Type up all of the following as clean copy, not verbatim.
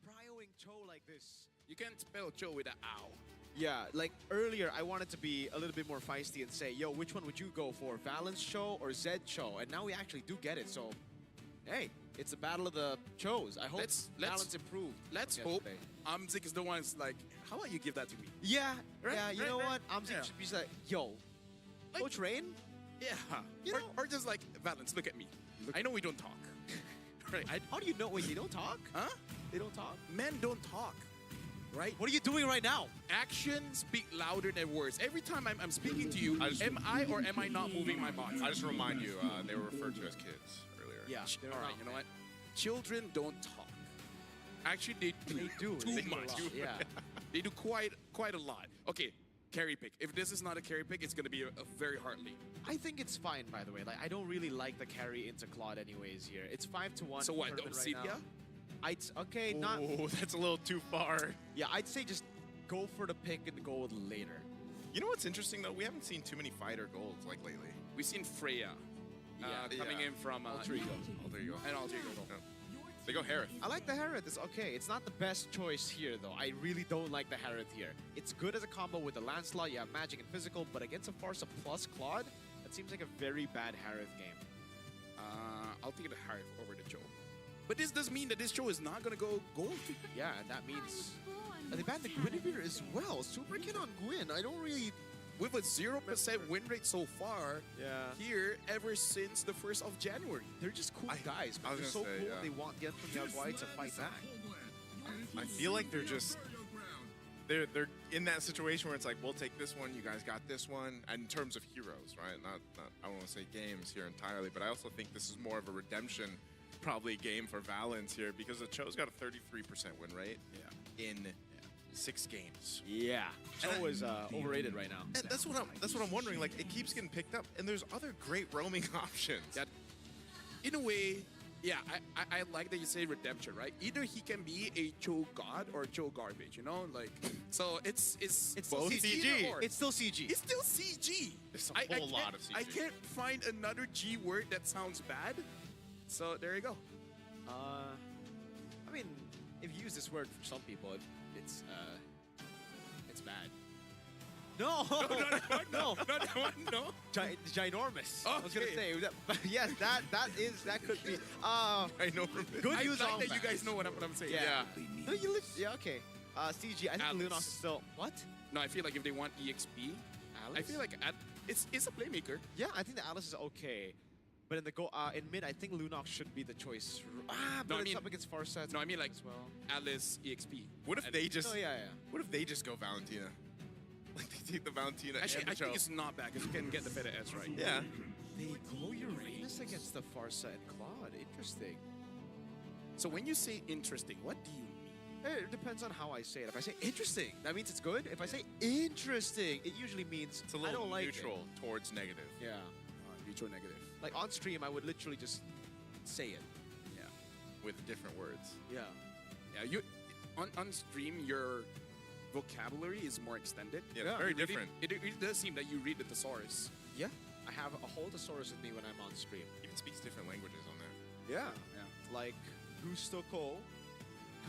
prioing Cho like this. You can't spell Cho with an ow. Yeah, like earlier I wanted to be a little bit more feisty and say, yo, which one would you go for? Valence Cho or Zed Cho? And now we actually do get it, so hey, it's a battle of the Chos. I hope Valence improved. Let's hope Amzik is the one who's like, how about you give that to me? Yeah, Right, yeah, you right, know right. what? Amzik Yeah. should be like, yo, Coach Rain? Yeah. You know- Or just like, Valence, look at me. I know we don't talk. Right? How do you know? Wait, they don't talk? Huh? They don't talk? Men don't talk. Right? What are you doing right now? Actions speak louder than words. Every time I'm speaking to you, am I or am I not moving my body? I just remind you, they were referred to as kids earlier. Yeah. All right, you know what? Children don't talk. Actually, they do too They do a much. lot, yeah. They do quite a lot. Okay, carry pick. If this is not a carry pick, it's going to be a very hard lead. I think it's fine, by the way. Like, I don't really like the carry into Claude anyways here. It's 5-1. So what, the tournament right Obsidia? now. Okay, not... Oh, that's a little too far. Yeah, I'd say just go for the pick and go with later. You know what's interesting though? We haven't seen too many fighter golds like lately. We've seen Freya coming in from Alter Ego. Oh, there you go. And Alter Ego. No. They go Harith. I like the Harith. It's okay. It's not the best choice here, though. I really don't like the Harith here. It's good as a combo with the Lancelot. You have magic and physical, but against a Farsa plus Claude, that seems like a very bad Harith game. I'll take the Harith over the Cho. But this does mean that this Cho is not going to go gold. Yeah, and that means... they banned the Guinevere as well. Super Kid on Gwyn. I don't really... With a 0% win rate so far Yeah. here ever since the 1st of January. They're just cool guys, I but was they're so gonna say, cool yeah. they want the Yaguai to fight back. I feel like they're just they're in that situation where it's like, we'll take this one, you guys got this one, and in terms of heroes, right? Not I don't want to say games here entirely, but I also think this is more of a redemption probably game for Valence here because the Cho's got a 33% win rate in 6 games. Yeah. Cho is overrated right now. And that's what I'm wondering. Like, it keeps getting picked up, and there's other great roaming options. That, in a way, yeah, I like that you say redemption, right? Either he can be a Cho god or Cho garbage, you know? Like, so it's still both CG. CG. It's still CG. It's still CG. There's a whole lot of CG. I can't find another G word that sounds bad. So there you go. I mean, if you use this word for some people, it's bad. No, No, not that one, no. Ginormous. I was gonna Okay. say that. Yes, that could be. I know. Good I news like on that you fast. guys know what I'm saying. Yeah. No, you live. Yeah, okay. CG. I think Alice. Lunox is still what? No, I feel like if they want EXP, Alice? I feel like it's a playmaker. Yeah, I think the Alice is okay. But in the in mid, I think Lunox should be the choice. But No, I it's mean- up against Farset. No, I mean like as well. Alice EXP. What if they just? Oh yeah. What if they just go Valentina? Like they take the Valentina Actually, and the I think Cho. it's not bad because you can get the Feta S right. Yeah. They go Uranus against the Farsa and Claude. Interesting. So when you say interesting, what do you mean? It depends on how I say it. If I say interesting, that means it's good. If I say interesting, it usually means It's a I little don't like neutral towards negative. it. Yeah. Neutral negative. Like on stream, I would literally just say it. Yeah. With different words. Yeah. Yeah, you on stream your vocabulary is more extended. Yeah, Yeah, it's very It really- different. It does seem that you read the thesaurus. Yeah. I have a whole thesaurus with me when I'm on stream. Even speaks different languages on there. Yeah. Yeah. Like gusto ko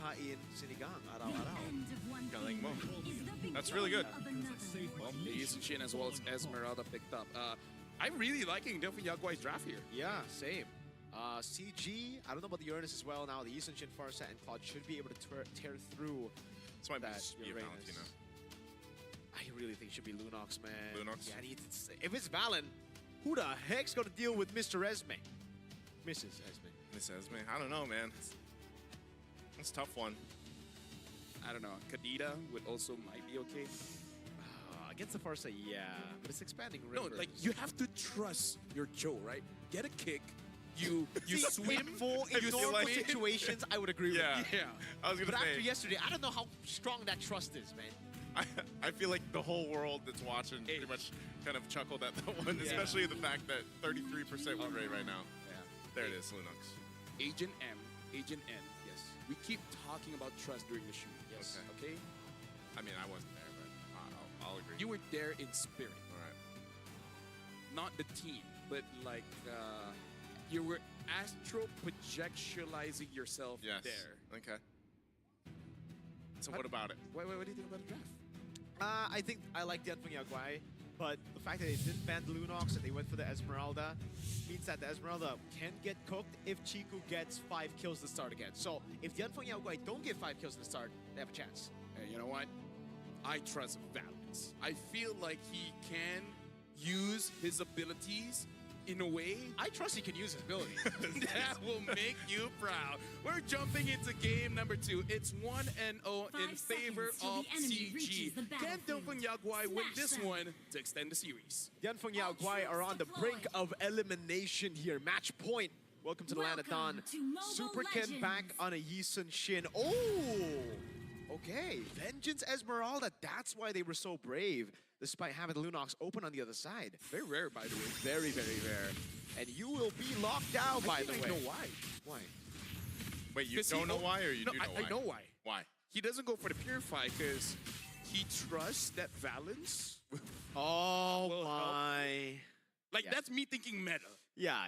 kain sinigang araw-araw. Galing mo. That's really good. Well, Ace and Shin as well as Esmeralda picked up. I'm really liking Delphi Yaguai's draft here. Yeah, same. CG, I don't know about the Uranus as well now. The Eastern Shin Farsa and Claude should be able to tear through That's why that it's be a Uranus. Valentina. I really think it should be Lunox, man. Lunox? Yeah, if it's Valen, who the heck's gonna deal with Mr. Esme? Mrs. Esme. Miss Esme. I don't know, man. That's a tough one. I don't know. Kadita would also might be okay. Against the Farsa, yeah. But it's expanding No, river. like you have to trust your Joe, right? Get a kick. You swim. in normal situations, I would agree Yeah. with you. Yeah. I was But gonna after say. yesterday, I don't know how strong that trust is, man. I feel like the whole world that's watching pretty much kind of chuckled at that one, especially the fact that 33% win rate right now. Yeah. There it is, Lunox. Agent M, Agent N. Yes. We keep talking about trust during the shoot. Yes. Okay. I mean, I wasn't there, but I'll agree. You were there in spirit, All right. not the team, but like you were astro projectualizing yourself Yes. there. Okay. So what about it? What do you think about the draft? I think I like the Yanfeng Yaguai, but the fact that they didn't ban the Lunox and they went for the Esmeralda means that the Esmeralda can get cooked if Chiku gets 5 kills to start again. So if the Yanfeng Yaguai don't get 5 kills to start, they have a chance. Hey, you know what? I trust Valens. I feel like he can use his abilities in a way I trust he can use his ability. that will make you proud. We're jumping into game number 2. It's 1-0 in favor of CG. Can Yanfeng Yaguai win this one to extend the series? Yanfeng Yaguai are on the brink of elimination here. Match point. Welcome to the land of Dawn. Super Ken back on a Yi Sun Shin. Oh! Okay, Vengeance Esmeralda. That's why they were so brave, despite having the Lunox open on the other side. Very rare, by the way. Very, very rare. And you will be locked down, by the way. I know why. Why? Wait, you don't know why, or you do know why? I know why. Why? He doesn't go for the Purify because he trusts that Valens. Oh Will my. Like, Yeah. that's me thinking meta. Yeah.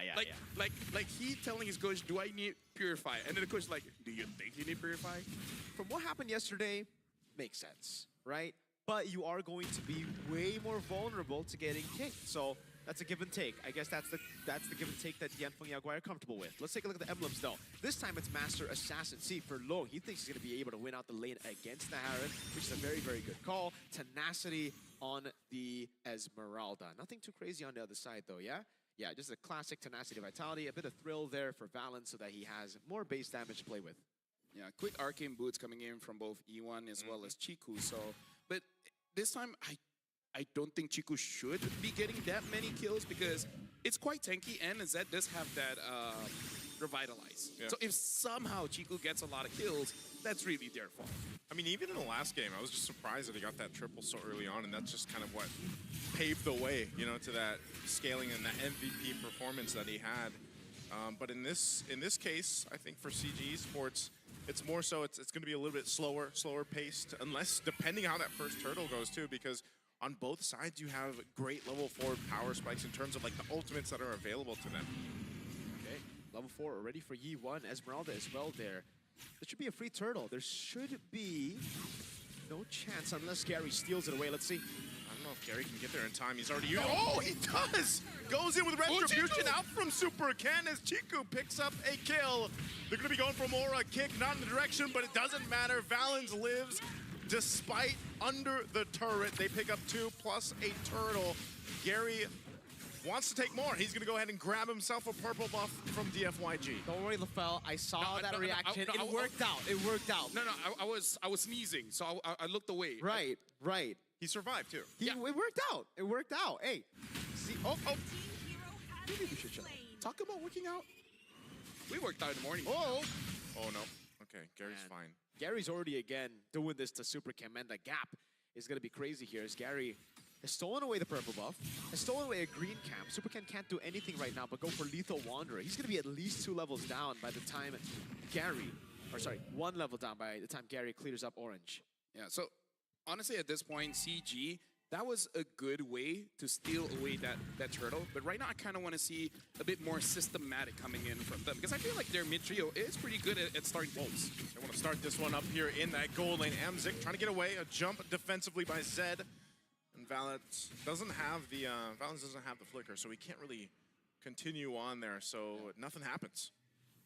Like he telling his coach, do I need Purify? And then the coach is like, do you think you need Purify? From what happened yesterday, makes sense, right? But you are going to be way more vulnerable to getting kicked. So that's a give and take. I guess that's the give and take that Yanfeng Yaguai are comfortable with. Let's take a look at the emblems though. This time it's Master Assassin. See, for Long, he thinks he's going to be able to win out the lane against the Harren, which is a very, very good call. Tenacity on the Esmeralda. Nothing too crazy on the other side though, yeah? Yeah, just a classic Tenacity Vitality. A bit of thrill there for Valens so that he has more base damage to play with. Yeah, quick arcane boots coming in from both E1 as well as Chiku. So, but this time I don't think Chiku should be getting that many kills because it's quite tanky and Zed does have that Revitalize. Yeah. So if somehow Chiku gets a lot of kills, that's really their fault. I mean, even in the last game, I was just surprised that he got that triple so early on, and that's just kind of what paved the way, you know, to that scaling and that MVP performance that he had. But in this case, I think for CG Esports, it's more so it's going to be a little bit slower paced, unless depending how that first turtle goes too, because on both sides you have great level 4 power spikes in terms of like the ultimates that are available to them. Okay, level 4 already for Yi1. Esmeralda as well there. There should be a free turtle. There should be no chance unless Gary steals it away. Let's see. I don't know if Gary can get there in time. He's already used. Oh, he does! Goes in with Retribution out from Super Ken as Chiku picks up a kill. They're going to be going for more a kick, not in the direction, but it doesn't matter. Valens lives despite under the turret. They pick up 2 plus a turtle. Gary wants to take more. He's going to go ahead and grab himself a purple buff from DFYG. Don't worry, LaFell. I saw that reaction. It worked out. It worked out. No, I was sneezing, so I looked away. Right. He survived too. It worked out. It worked out. Hey, see, maybe we should chill. Talk about working out. We worked out in the morning. Oh no. Okay, Gary's fine. Gary's already again doing this to Super Ken, man. The gap is going to be crazy here as Gary has stolen away the purple buff, has stolen away a green camp. Super Ken can't do anything right now but go for Lethal Wanderer. He's going to be at least 2 levels down by the time Gary, or sorry, 1 level down by the time Gary clears up orange. Yeah, so honestly at this point, CG, that was a good way to steal away that turtle. But right now I kind of want to see a bit more systematic coming in from them because I feel like their mid trio is pretty good at starting pulls. They want to start this one up here in that gold lane. Amzik trying to get away, a jump defensively by Zed. And Valens doesn't have the flicker, so he can't really continue on there. So nothing happens.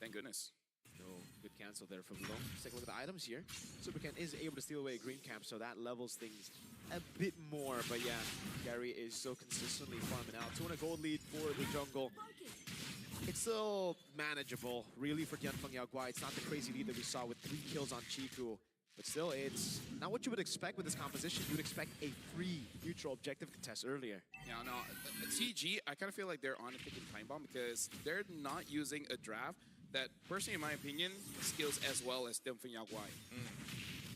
Thank goodness. No, good cancel there from Long. Let's take a look at the items here. Super Ken is able to steal away a green camp, so that levels things a bit more. But yeah, Gary is so consistently farming out. 200 gold lead for the jungle. It's still manageable, really, for Yanfeng Yaguai. It's not the crazy lead that we saw with 3 kills on Chiku. But still, it's not what you would expect with this composition. You would expect a free neutral objective contest earlier. Yeah, no, CG, I kind of feel like they're on a ticking time bomb because they're not using a draft that, personally, in my opinion, skills as well as Yanfeng Yaguai.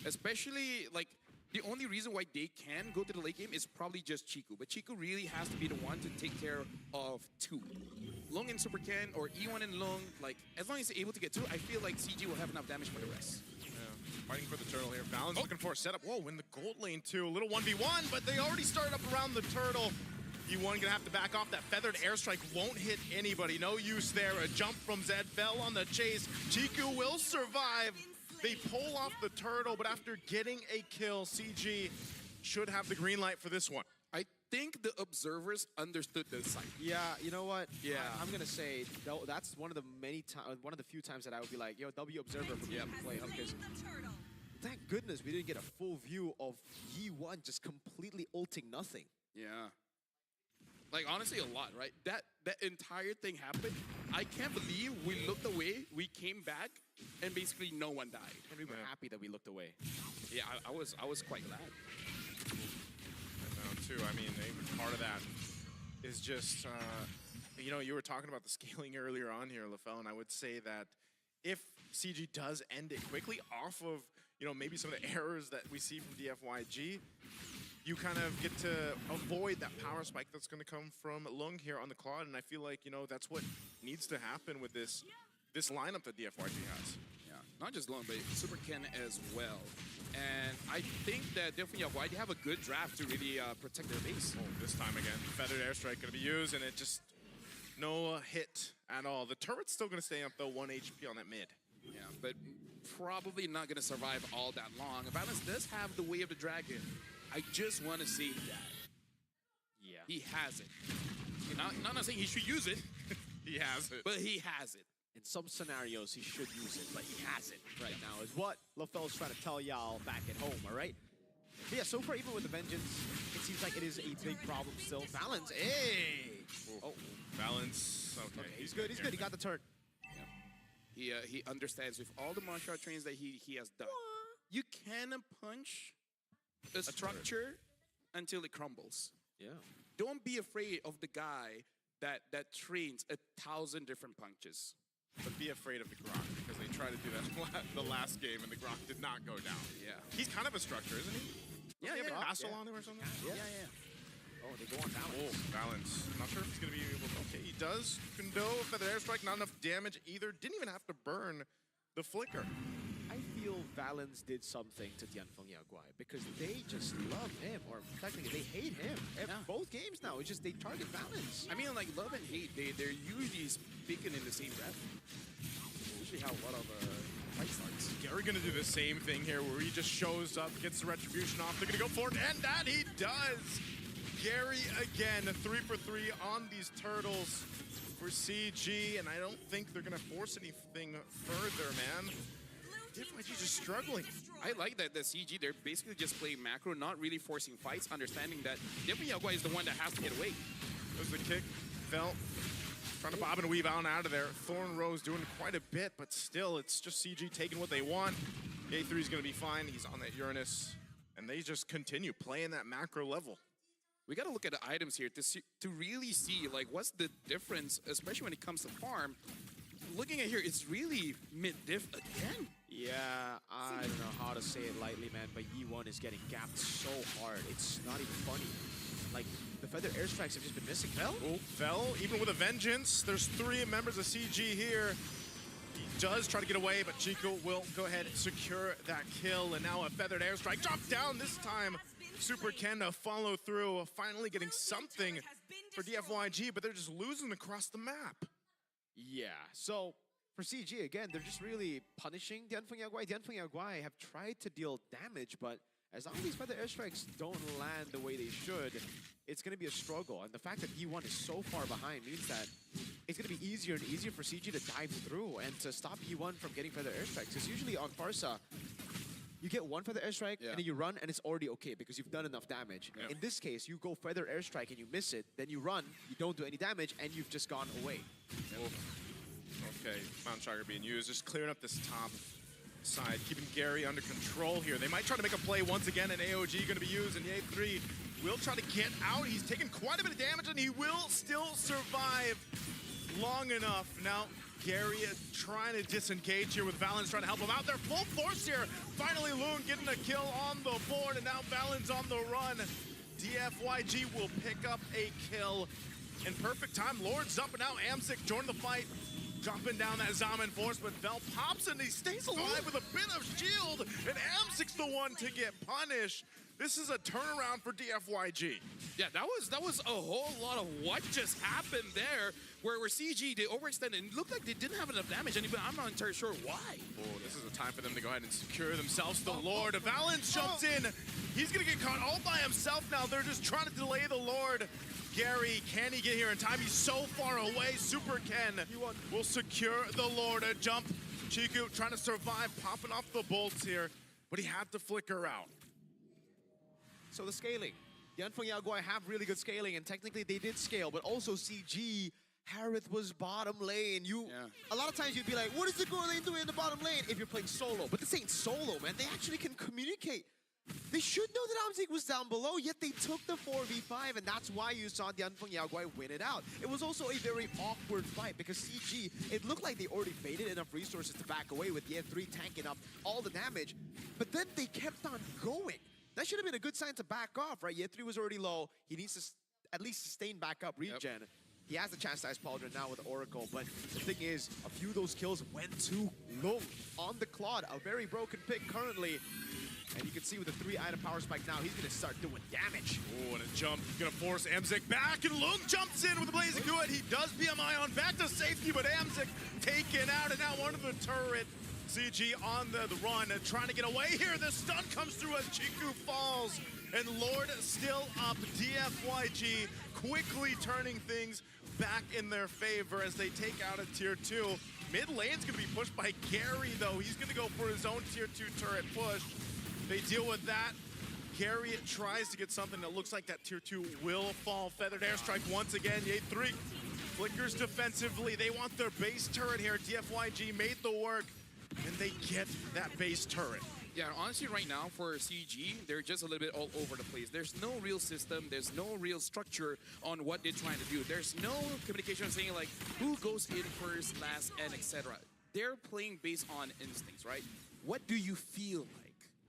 Especially, like, the only reason why they can go to the late game is probably just Chiku. But Chiku really has to be the one to take care of 2. Long and Super Ken, or E1 and Long, like, as long as he's able to get 2, I feel like CG will have enough damage for the rest. Fighting for the turtle here. Valens looking for a setup. Whoa, in the gold lane too. A little 1v1, but they already started up around the turtle. E1 gonna have to back off. That feathered airstrike won't hit anybody. No use there. A jump from Zed fell on the chase. Chiku will survive. They pull off the turtle, but after getting a kill, CG should have the green light for this one. I think the observers understood the site. Yeah, you know what? Yeah. I'm gonna say that's one of the few times that I would be like, yo, W observer for me to play up, because thank goodness we didn't get a full view of Yi1 just completely ulting nothing. Yeah. Like, honestly, a lot, right? That entire thing happened. I can't believe we looked away, we came back, and basically no one died. And we were happy that we looked away. Yeah, I was quite glad. Too. I mean, part of that is just, you know, you were talking about the scaling earlier on here, LaFell, and I would say that if CG does end it quickly off of, you know, maybe some of the errors that we see from DFYG, you kind of get to avoid that power spike that's going to come from Lung here on the Claude, and I feel like, you know, that's what needs to happen with this lineup that DFYG has. Yeah, not just Lung, but Super Ken as well. And I think that definitely why they have a good draft to really protect their base. Oh, this time again, Feathered Airstrike going to be used, and it just no hit at all. The turret's still going to stay up, though, 1 HP on that mid. Yeah, but probably not going to survive all that long. Balance does have the Way of the Dragon. I just want to see that. Yeah. He has it. Not saying he should use it. He has it. But he has it. In some scenarios, he should use it, but he has it right now, is what LaFell's trying to tell y'all back at home, all right? But yeah, so far, even with the Vengeance, it seems like it is a big problem still. Balance, hey! Oh, Balance, okay. He's good, he got the turret. Yeah. He understands with all the martial arts trains that he has done. You can punch a structure until it crumbles. Yeah. Don't be afraid of the guy that trains 1,000 different punches. But be afraid of the Grok, because they tried to do that the last game, and the Grok did not go down. Yeah. He's kind of a structure, isn't he? Yeah, Doesn't he have a castle yeah. on him or something? Yeah. Oh, they go on Balance. Oh, Balance. Not sure if he's going to be able to... Okay, he does Kundo, Feather Airstrike, not enough damage either. Didn't even have to burn the Flicker. I feel Valens did something to Dianfeng Yaguai because they just love him, or technically they hate him. Both games now, it's just they target Valens. I mean, like, love and hate, they're usually speaking in the same breath. Usually how a lot of fight starts. Gary going to do the same thing here where he just shows up, gets the retribution off. They're going to go for it, and that he does. Gary again, 3 for 3 on these turtles for CG, and I don't think they're going to force anything further, man. DFYG just struggling. I like that the CG, they're basically just playing macro, not really forcing fights, understanding that definitely Yaguai is the one that has to get away. There's the kick, fell. Trying to bob and weave out of there. Thorn Rose doing quite a bit, but still, it's just CG taking what they want. A3 is going to be fine. He's on that Uranus, and they just continue playing that macro level. We got to look at the items here to really see, like, what's the difference, especially when it comes to farm. Looking at here, it's really mid-diff again. Yeah, I don't know how to say it lightly, man, but Yi1 is getting gapped so hard. It's not even funny. Like, the Feather Airstrikes have just been missing. Fell? Oh, fell, even with a Vengeance. There's 3 members of CG here. He does try to get away, but Chico will go ahead and secure that kill. And now a Feathered Airstrike drops down this time. Super Ken to follow through, finally getting something for DFYG, but they're just losing across the map. Yeah, so for CG, again, they're just really punishing Dianfeng Yaguai. Dianfeng Yaguai have tried to deal damage, but as long as these Feather Airstrikes don't land the way they should, it's going to be a struggle. And the fact that Yi1 is so far behind means that it's going to be easier and easier for CG to dive through and to stop Yi1 from getting Feather Airstrikes. Because usually on Farsa, you get 1 Feather Airstrike, and then you run, and it's already okay because you've done enough damage. Yeah. In this case, you go Feather Airstrike and you miss it, then you run, you don't do any damage, and you've just gone away. Okay, Mount Striker being used, just clearing up this top side, keeping Gary under control here. They might try to make a play once again, and AOG going to be used, and the A3 will try to get out. He's taken quite a bit of damage, and he will still survive long enough. Now, Gary is trying to disengage here with Valens trying to help him out. They're full force here. Finally, Loon getting a kill on the board, and now Valens on the run. DFYG will pick up a kill in perfect time. Lord's up, and now Amsic joined the fight. Dropping down that Zaman Force, but Vel pops and he stays alive with a bit of shield, and Amsic's the one to get punished. This is a turnaround for DFYG. Yeah, that was a whole lot of what just happened there, where CG, they overextended, and it looked like they didn't have enough damage, and even I'm not entirely sure why. Oh, this is a time for them to go ahead and secure themselves. The Lord. Valens jumps in. He's going to get caught all by himself now. They're just trying to delay the Lord. Gary, can he get here in time? He's so far away. Super Ken will secure the Lord. A jump. Chiku trying to survive, popping off the bolts here, but he had to flicker out. So the scaling. Yanfeng Yaoguai have really good scaling, and technically they did scale, but also CG, Harith was bottom lane. A lot of times you'd be like, what is the Gore lane doing in the bottom lane if you're playing solo? But this ain't solo, man. They actually can communicate. They should know that Amzik was down below, yet they took the 4v5, and that's why you saw Yanfeng Yaoguai win it out. It was also a very awkward fight because CG, it looked like they already baited enough resources to back away with the N3 tanking up all the damage, but then they kept on going. That should have been a good sign to back off, right? Ye3 was already low. He needs to at least sustain back up regen. Yep. He has the chastise pauldron now with Oracle, but the thing is, a few of those kills went to Lung on the Claude. A very broken pick currently. And you can see with the 3-item power spike now, he's going to start doing damage. Oh, and a jump. He's going to force Amzik back, and Lung jumps in with a blazing good. He does BMI on back to safety, but Amzik taken out, and now under the turret. CG on the run, trying to get away here. The stun comes through as Chiku falls, and Lord still up. DFYG quickly turning things back in their favor as they take out a tier 2. Mid lane's gonna be pushed by Gary though. He's gonna go for his own tier 2 turret push. They deal with that. Gary tries to get something that looks like that tier 2 will fall. Feathered airstrike once again. Ye3 flickers defensively. They want their base turret here. DFYG made the work, and they get that base turret. Yeah, honestly, right now for CG, they're just a little bit all over the place. There's no real system. There's no real structure on what they're trying to do. There's no communication saying like who goes in first, last, and etc. They're playing based on instincts, right? What do you feel like?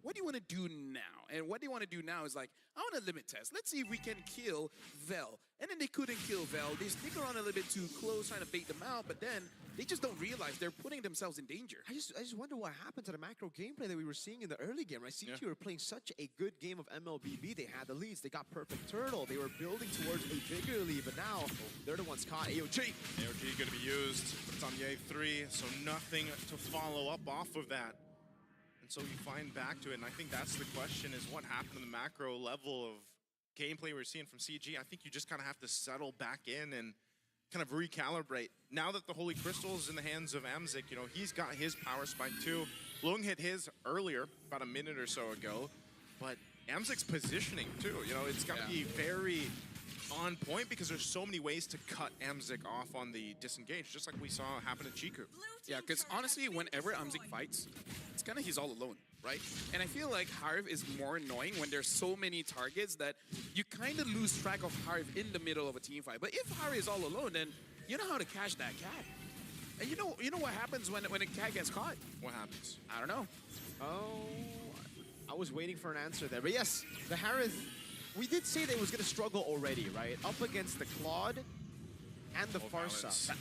What do you want to do now? And what they want to do now is like, I want to limit test. Let's see if we can kill Vel. And then they couldn't kill Vel. They stick around a little bit too close, trying to bait them out, but then they just don't realize they're putting themselves in danger. I just wonder what happened to the macro gameplay that we were seeing in the early game, right? CG were playing such a good game of MLBB. They had the leads. They got perfect turtle. They were building towards a bigger lead, but now they're the ones caught. AOG. AOG going to be used. It's on Ye3, so nothing to follow up off of that. And so you find back to it, and I think that's the question, is what happened to the macro level of gameplay we're seeing from CG. I think you just kind of have to settle back in and kind of recalibrate. Now that the Holy Crystal is in the hands of Amzik, you know, he's got his power spike too. Lung hit his earlier, about a minute or so ago, but Amzik's positioning too, you know, it's got to be very on point because there's so many ways to cut Amzik off on the disengage, just like we saw happen to Chiku. Yeah, because honestly, whenever Amzik fights, it's kind of he's all alone, right? And I feel like Harv is more annoying when there's so many targets that you kind of lose track of Harv in the middle of a team fight. But if Harv is all alone, then you know how to catch that cat. And you know what happens when a cat gets caught? What happens? I don't know. Oh, I was waiting for an answer there. But yes, the Harith, we did say that it was going to struggle already, right? Up against the Claude and the Farsa.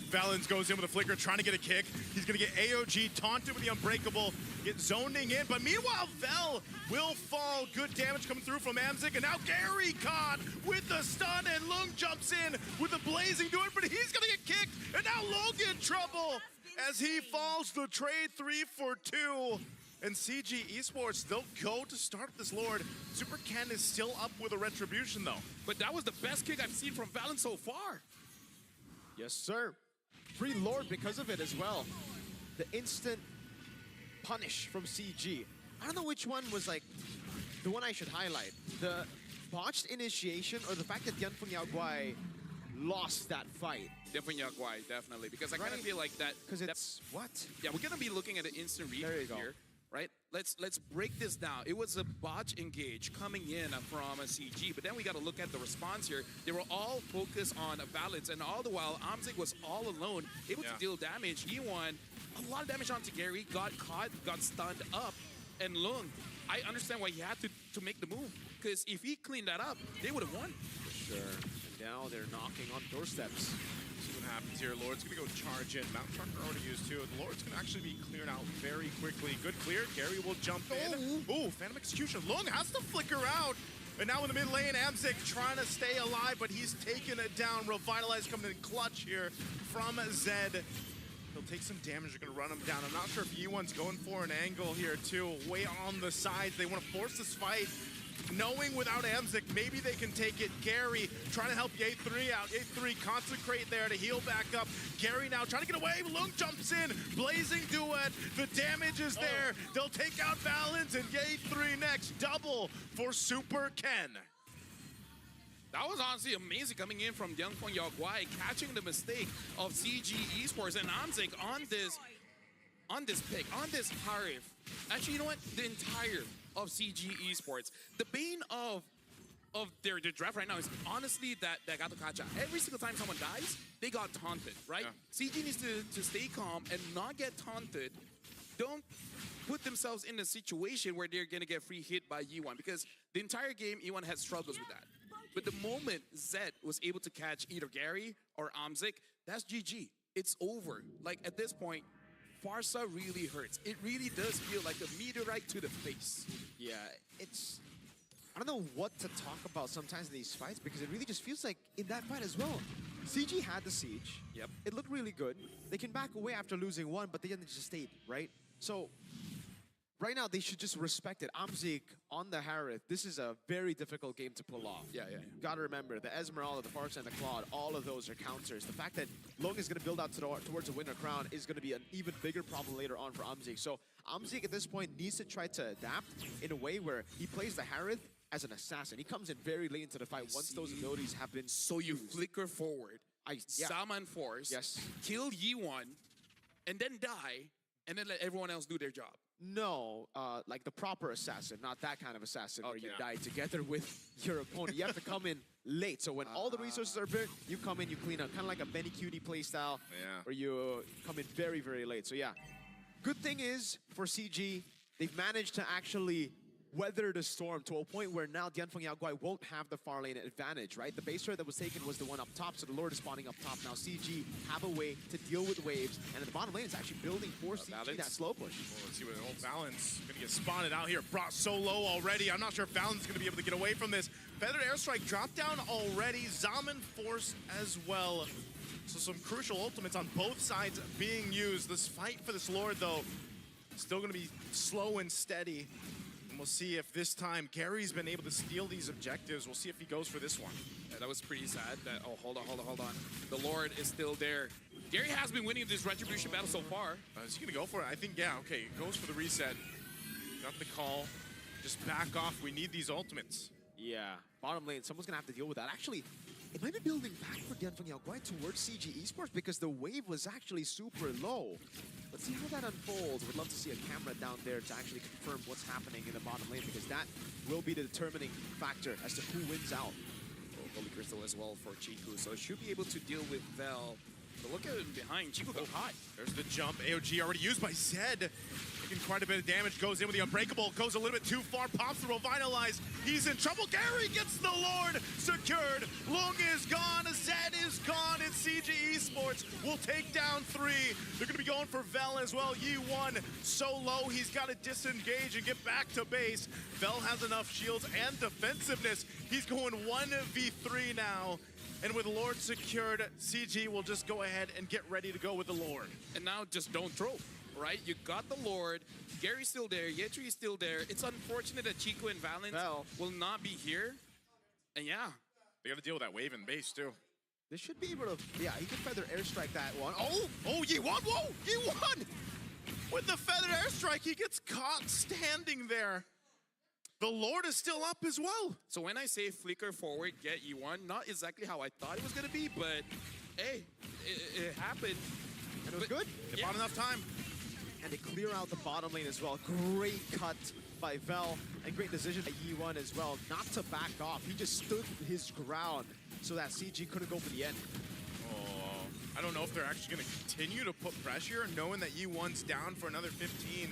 Valens goes in with a flicker, trying to get a kick. He's going to get AOG taunted with the Unbreakable, get zoning in. But meanwhile, Vel will fall. Good damage coming through from Amzik. And now Gary caught with the stun, and Lung jumps in with the blazing do it, but he's going to get kicked. And now Lung in trouble as he falls the trade 3 for 2. And CG Esports, they'll go to start this Lord. Super Ken is still up with a retribution, though. But that was the best kick I've seen from Valens so far. Yes, sir. Free Lord because of it as well. The instant punish from CG. I don't know which one was like the one I should highlight. The botched initiation or the fact that Yanfeng Yaoguai lost that fight. Yanfeng Yaoguai, definitely. Because I kind of feel like that. Because it's what? Yeah, we're going to be looking at an instant replay here. Right? Let's break this down. It was a botch engage coming in from a CG, but then we got to look at the response here. They were all focused on Valens, and all the while, Amzik was all alone, able to deal damage. He won a lot of damage onto Gary, got caught, got stunned up, and Lung, I understand why he had to make the move, because if he cleaned that up, they would have won. For sure. Now they're knocking on doorsteps. See what happens here. Lord's gonna go charge in. Mount Trucker already used too. The Lord's gonna actually be cleared out very quickly. Good clear. Gary will jump in. Ooh, Phantom Execution. Lung has to flicker out. And now in the mid lane, Amzik trying to stay alive, but he's taking it down. Revitalize coming in clutch here from Zed. He'll take some damage. They're gonna run him down. I'm not sure if E1's going for an angle here too. Way on the sides. They want to force this fight. Knowing without Amzik, maybe they can take it. Gary trying to help Ye3 out. Ye3 concentrate there to heal back up. Gary now trying to get away. Lung jumps in. Blazing duet. The damage is there. They'll take out Valens and Ye3 next. Double for Super Ken. That was honestly amazing coming in from Liangfeng Yaoguai, catching the mistake of CG Esports and Amzik on this pick, on this Harif. Actually, you know what? The entire of CG Esports. The bane of their draft right now is honestly that Gato Kacha. Every single time someone dies, they got taunted, right? Yeah. CG needs to stay calm and not get taunted. Don't put themselves in a situation where they're gonna get free hit by E1, because the entire game E1 had struggles with that. But the moment Zed was able to catch either Gary or Amzik, that's GG. It's over. Like at this point, Farsa really hurts. It really does feel like a meteorite to the face. Yeah, I don't know what to talk about sometimes in these fights, because it really just feels like in that fight as well, CG had the siege. Yep. It looked really good. They can back away after losing one, but they just stayed, right? So right now they should just respect it. Amzik on the Harith, this is a very difficult game to pull off. Yeah. Gotta remember, the Esmeralda, the Farsa, and the Claude, all of those are counters. The fact that Long is gonna build out towards a winner crown is gonna be an even bigger problem later on for Amzik. So Amzik at this point needs to try to adapt in a way where he plays the Harith as an assassin. He comes in very late into the fight once those abilities have been So you used. flicker forward, Saman Force, Yes. kill Yi1, and then die, and then let everyone else do their job. No, like the proper assassin, not that kind of assassin where you die together with your opponent. You have to come in late. So when all the resources are big, you come in, you clean up. Kind of like a Benny Cutie playstyle where you come in very, very late. So yeah, good thing is for CG, they've managed to actually weather the storm to a point where now Liangfeng Yaoguai won't have the far lane advantage, right? The base turret that was taken was the one up top, so the Lord is spawning up top. Now CG have a way to deal with waves, and at the bottom lane, it's actually building for CG Valens. that slow push. Well, let's see what Valens gonna get spotted out here. Brought so low already. I'm not sure if Valens is gonna be able to get away from this. Feathered Airstrike dropped down already. Zaman Force as well. So some crucial ultimates on both sides being used. This fight for this Lord, though, still gonna be slow and steady. We'll see if this time Gary's been able to steal these objectives. We'll see if he goes for this one. Yeah, that was pretty sad. That hold on. The Lord is still there. Gary has been winning this retribution battle so far. Is he gonna go for it? I think, yeah, okay. Goes for the reset. Got the call. Just back off. We need these ultimates. Yeah, bottom lane, someone's gonna have to deal with that. Actually, it might be building back for Liangfeng Yaoguai towards CG Esports because the wave was actually super low. Let's see how that unfolds. Would love to see a camera down there to actually confirm what's happening in the bottom lane, because that will be the determining factor as to who wins out. Holy Crystal as well for Chiku, so should be able to deal with Vel. But look at him behind. Chiku go high. There's the jump. AOG already used by Zed. Taking quite a bit of damage. Goes in with the Unbreakable. Goes a little bit too far. Pops the Revitalize. He's in trouble. Gary gets the Lord secured. Lung is gone. Zed is gone. And CG Esports will take down 3. They're going to be going for Vel as well. Yi1 so low. He's got to disengage and get back to base. Vel has enough shields and defensiveness. He's going 1v3 now. And with Lord secured, CG will just go ahead and get ready to go with the Lord. And now just don't throw, right? You got the Lord. Gary's still there. Ye3 is still there. It's unfortunate that Chico and Valens will not be here. And yeah. They got to deal with that wave in base, too. They should be able to, yeah, he can feather airstrike that one. Oh, Yi1, whoa, Yi1! With the feathered airstrike, he gets caught standing there. The Lord is still up as well. So when I say flicker forward, get E1, not exactly how I thought it was going to be, but hey, it happened. And it was good. They bought enough time. And they clear out the bottom lane as well. Great cut by Vel, and great decision by Yi1 as well, not to back off. He just stood his ground so that CG couldn't go for the end. Oh, I don't know if they're actually going to continue to put pressure, knowing that Yi1's down for another 15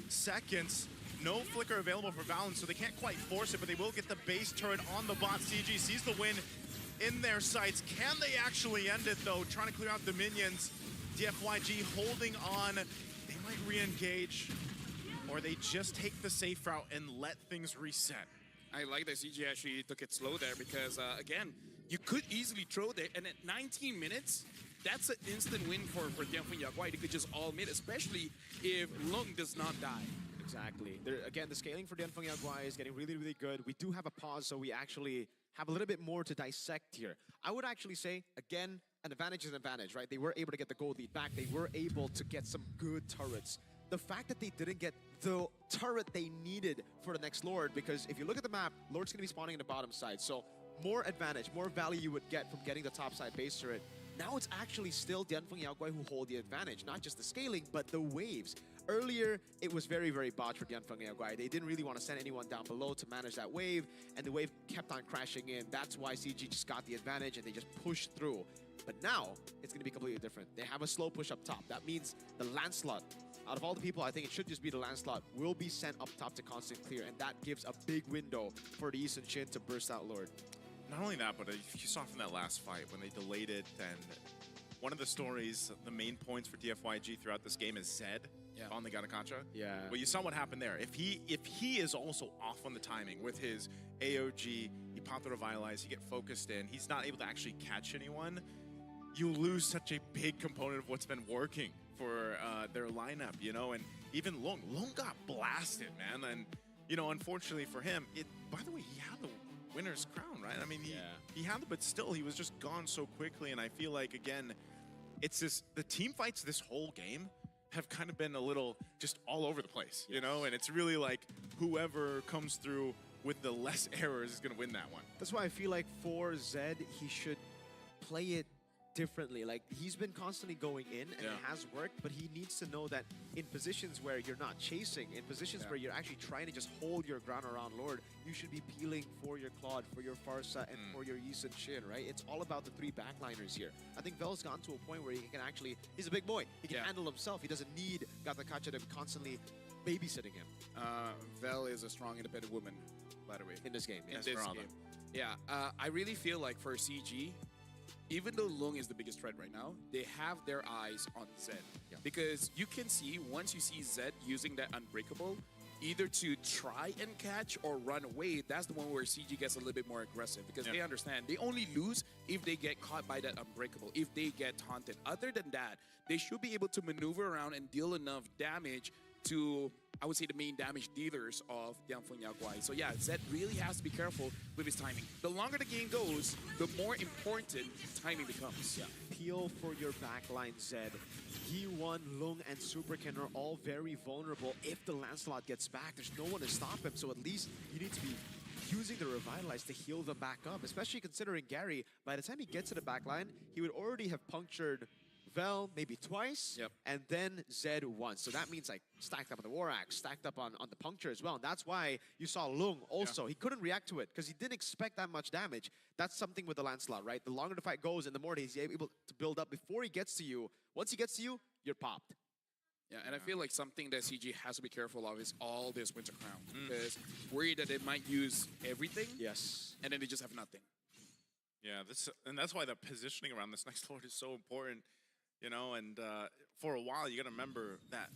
seconds. No flicker available for Valens, so they can't quite force it, but they will get the base turret on the bot. CG sees the win, in their sights. Can they actually end it, though? Trying to clear out the minions. DFYG holding on. They might re-engage, or they just take the safe route and let things reset. I like that CG actually took it slow there because, again, you could easily throw there, and at 19 minutes, that's an instant win for Dianfeng Yaguai. They could just all mid, especially if Lung does not die. Exactly. Again, the scaling for Dianfeng Yaguai is getting really, really good. We do have a pause, so we actually have a little bit more to dissect here. I would actually say, again, an advantage is an advantage, right? They were able to get the gold lead back. They were able to get some good turrets. The fact that they didn't get the turret they needed for the next Lord, because if you look at the map, Lord's going to be spawning in the bottom side. So more advantage, more value you would get from getting the top side base turret. Now it's actually still Dianfeng Yaguai who hold the advantage, not just the scaling, but the waves. Earlier, it was very, very botched for Dianfeng Yaguai. They didn't really want to send anyone down below to manage that wave, and the wave kept on crashing in. That's why CG just got the advantage, and they just pushed through. But now, it's going to be completely different. They have a slow push up top. That means the Lancelot, out of all the people, I think it should just be the Lancelot, will be sent up top to constant clear, and that gives a big window for the Eastern Shin to burst out Lord. Not only that, but you saw from that last fight, when they delayed it, and one of the stories, the main points for DFYG throughout this game is Zed on the Ganakacha. Yeah. Well, you saw what happened there. If he is also off on the timing with his AOG, he popped the Revitalize, he get focused in, he's not able to actually catch anyone, you lose such a big component of what's been working for their lineup, you know? And even Lung got blasted, man. And, you know, unfortunately for him, by the way, he had the winner's crown, right? I mean, he had it, but still, he was just gone so quickly. And I feel like, again, it's the team fights this whole game have kind of been a little just all over the place, you know? And it's really like whoever comes through with the less errors is going to win that one. That's why I feel like for Zed, he should play it differently. Like, he's been constantly going in, and it has worked, but he needs to know that in positions where you're not chasing, in positions where you're actually trying to just hold your ground around Lord, you should be peeling for your Claude, for your Farsa, and for your Yisun Shin, right? It's all about the three backliners here. I think Vel's gotten to a point where he can actually, he's a big boy. He can handle himself. He doesn't need Gatakacha to constantly babysitting him. Vel is a strong, independent woman, by the way. In this game, In this game. Yeah, I really feel like for CG, even though Lung is the biggest threat right now, they have their eyes on Zed. Because you can see, once you see Zed using that Unbreakable, either to try and catch or run away, that's the one where CG gets a little bit more aggressive, because they understand they only lose if they get caught by that Unbreakable, if they get taunted. Other than that, they should be able to maneuver around and deal enough damage to, I would say, the main damage dealers of Dianfeng Yaguai. So yeah, Zed really has to be careful with his timing. The longer the game goes, the more important timing becomes. Peel for your backline, Zed. Yi1, Lung, and Super Ken are all very vulnerable. If the Lancelot gets back, there's no one to stop him, so at least you need to be using the Revitalize to heal them back up, especially considering Gary, by the time he gets to the backline, he would already have punctured Vel maybe twice, and then Zed once. So that means like stacked up on the War Axe, stacked up on the puncture as well. And that's why you saw Lung also. He couldn't react to it because he didn't expect that much damage. That's something with the Lancelot, right? The longer the fight goes and the more he's able to build up before he gets to you. Once he gets to you, you're popped. Yeah, and I feel like something that CG has to be careful of is all this Winter Crown. Because worried that they might use everything. Yes. And then they just have nothing. Yeah, and that's why the positioning around this next Lord is so important. You know, and for a while, you got to remember that